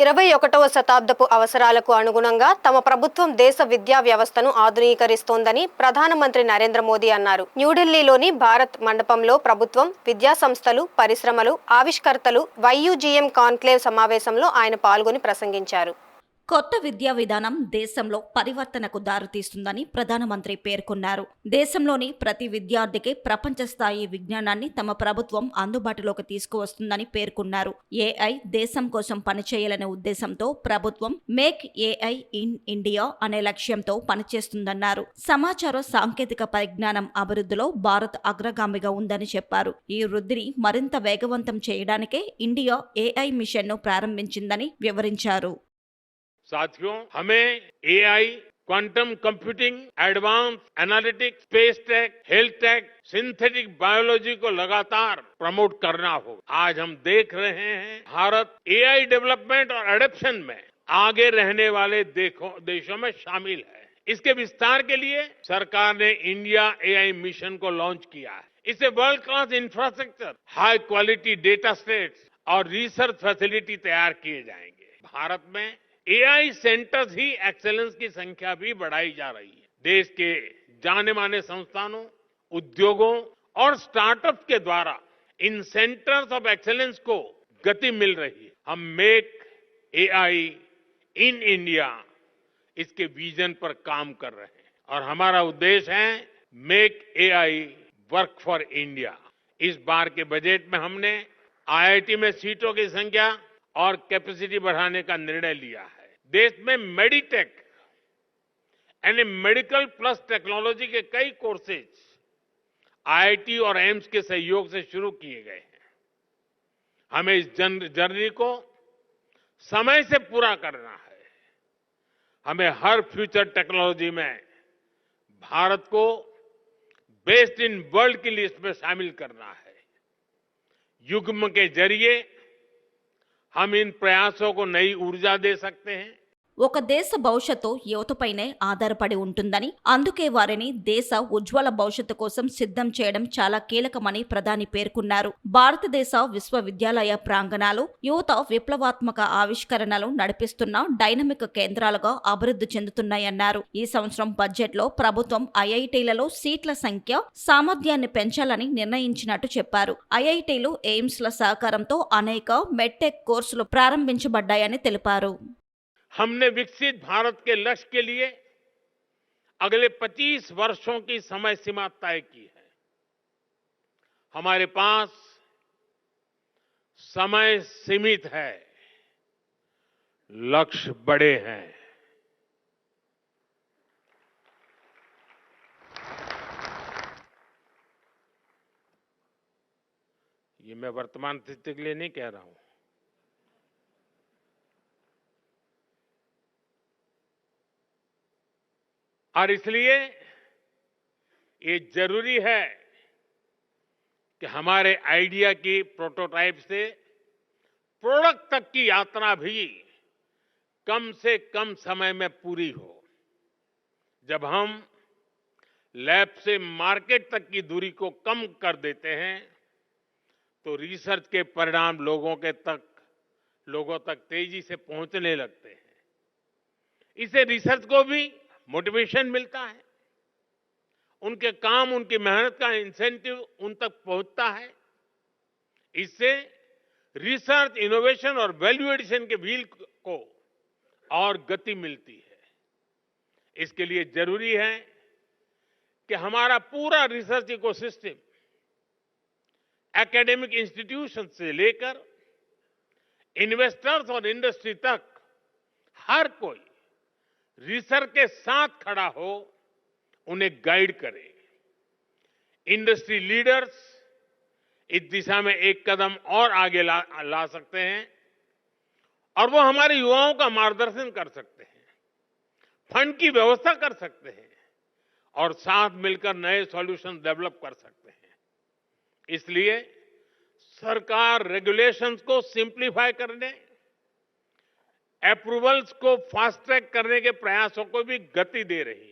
21వ శతాబ్దపు అవసరాలకు అనుగుణంగా తమ ప్రభుత్వం దేశ విద్యా వ్యవస్థను ఆధునీకరిస్తోందని ప్రధానమంత్రి నరేంద్ర మోదీ అన్నారు. న్యూఢిల్లీలోని భారత్ మండపంలో ప్రభుత్వం, విద్యా సంస్థలు, పరిశ్రమలు, ఆవిష్కర్తలు వైయుజిఎం కాన్క్లేవ్ సమావేశంలో ఆయన పాల్గొని ప్రసంగించారు. కొత్త విద్యా విధానం దేశంలో పరివర్తనకు దారితీస్తుందని ప్రధానమంత్రి పేర్కొన్నారు. దేశంలోని ప్రతి విద్యార్థికి ప్రపంచ స్థాయి విజ్ఞానాన్ని తమ ప్రభుత్వం అందుబాటులోకి తీసుకువస్తుందని పేర్కొన్నారు. ఏఐ దేశం కోసం పనిచేయాలనే ఉద్దేశంతో ప్రభుత్వం మేక్ ఏఐ ఇన్ ఇండియా అనే లక్ష్యంతో పనిచేస్తుందన్నారు. సమాచార సాంకేతిక పరిజ్ఞానం అభివృద్ధిలో భారత్ అగ్రగామిగా ఉందని చెప్పారు. ఈ వృద్ధిని మరింత వేగవంతం చేయడానికే ఇండియా ఏఐ మిషన్ను ప్రారంభించిందని వివరించారు. साथियों, हमें AI, quantum computing, advance analytics, space tech, health take, synthetic biology को लगातार प्रमोट करना होगा। आज हम देख रहे हैं भारत एआई डेवलपमेंट और एडॉप्शन में आगे रहने वाले देशों में शामिल है। इसके विस्तार के लिए सरकार ने इंडिया एआई मिशन को लॉन्च किया है। इससे world class infrastructure, high quality data sets और रिसर्च फैसिलिटी तैयार किए जाएंगे। भारत में एआई सेंटर्स ही एक्सेलेंस की संख्या भी बढ़ाई जा रही है। देश के जाने माने संस्थानों, उद्योगों और स्टार्टअप्स के द्वारा इन सेंटर्स ऑफ एक्सेलेंस को गति मिल रही है। हम मेक एआई इन इंडिया इसके विजन पर काम कर रहे हैं और हमारा उद्देश्य है make AI work for India. इस बार के बजट में हमने आईआईटी में सीटों की संख्या और कैपेसिटी बढ़ाने का निर्णय लिया है। देश में मेडिटेक यानी मेडिकल प्लस टेक्नोलॉजी के कई कोर्सेज आईआईटी और एम्स के सहयोग से शुरू किए गए हैं। हमें इस जर्नी को समय से पूरा करना है। हमें हर फ्यूचर टेक्नोलॉजी में भारत को बेस्ट इन वर्ल्ड की लिस्ट में शामिल करना है। युग्म के जरिए हम इन प्रयासों को नई ऊर्जा दे सकते हैं। ఒక దేశ భవిష్యత్తు యువతపైనే ఆధారపడి ఉంటుందని, అందుకే వారిని దేశ ఉజ్వల భవిష్యత్తు కోసం సిద్ధం చేయడం చాలా కీలకమని ప్రధాని పేర్కొన్నారు. భారతదేశ విశ్వవిద్యాలయ ప్రాంగణాలు యువత విప్లవాత్మక ఆవిష్కరణలు నడిపిస్తున్న డైనమిక్ కేంద్రాలుగా అభివృద్ధి చెందుతున్నాయన్నారు. ఈ సంవత్సరం బడ్జెట్లో ప్రభుత్వం ఐఐటీలలో సీట్ల సంఖ్య, సామర్థ్యాన్ని పెంచాలని నిర్ణయించినట్టు చెప్పారు. ఐఐటీలు, ఎయిమ్స్ల సహకారంతో అనేక మెడ్టెక్ కోర్సులు ప్రారంభించబడ్డాయని తెలిపారు. हमने विकसित भारत के लक्ष्य के लिए अगले 25 वर्षों की समय सीमा तय की है। हमारे पास समय सीमित है, लक्ष्य बड़े हैं। ये मैं वर्तमान स्थिति के लिए नहीं कह रहा हूं। और इसलिए ये जरूरी है कि हमारे आइडिया की प्रोटोटाइप से प्रोडक्ट तक की यात्रा भी कम से कम समय में पूरी हो। जब हम लैब से मार्केट तक की दूरी को कम कर देते हैं तो रिसर्च के परिणाम लोगों तक तेजी से पहुंचने लगते हैं। इससे रिसर्च को भी मोटिवेशन मिलता है, उनके काम, उनकी मेहनत का इंसेंटिव उन तक पहुंचता है। इससे रिसर्च, इनोवेशन और वैल्यू एडिशन के व्हील को और गति मिलती है। इसके लिए जरूरी है कि हमारा पूरा रिसर्च इकोसिस्टम एकेडमिक इंस्टीट्यूशन से लेकर इन्वेस्टर्स और इंडस्ट्री तक हर कोई रिसर्च के साथ खड़ा हो, उन्हें गाइड करे। इंडस्ट्री लीडर्स इस दिशा में एक कदम और आगे ला सकते हैं और वो हमारे युवाओं का मार्गदर्शन कर सकते हैं, फंड की व्यवस्था कर सकते हैं और साथ मिलकर नए सॉल्यूशन डेवलप कर सकते हैं। इसलिए सरकार रेगुलेशंस को सिंप्लीफाई करने, अप्रूवल्स को फास्ट ट्रैक करने के प्रयासों को भी गति दे रही है।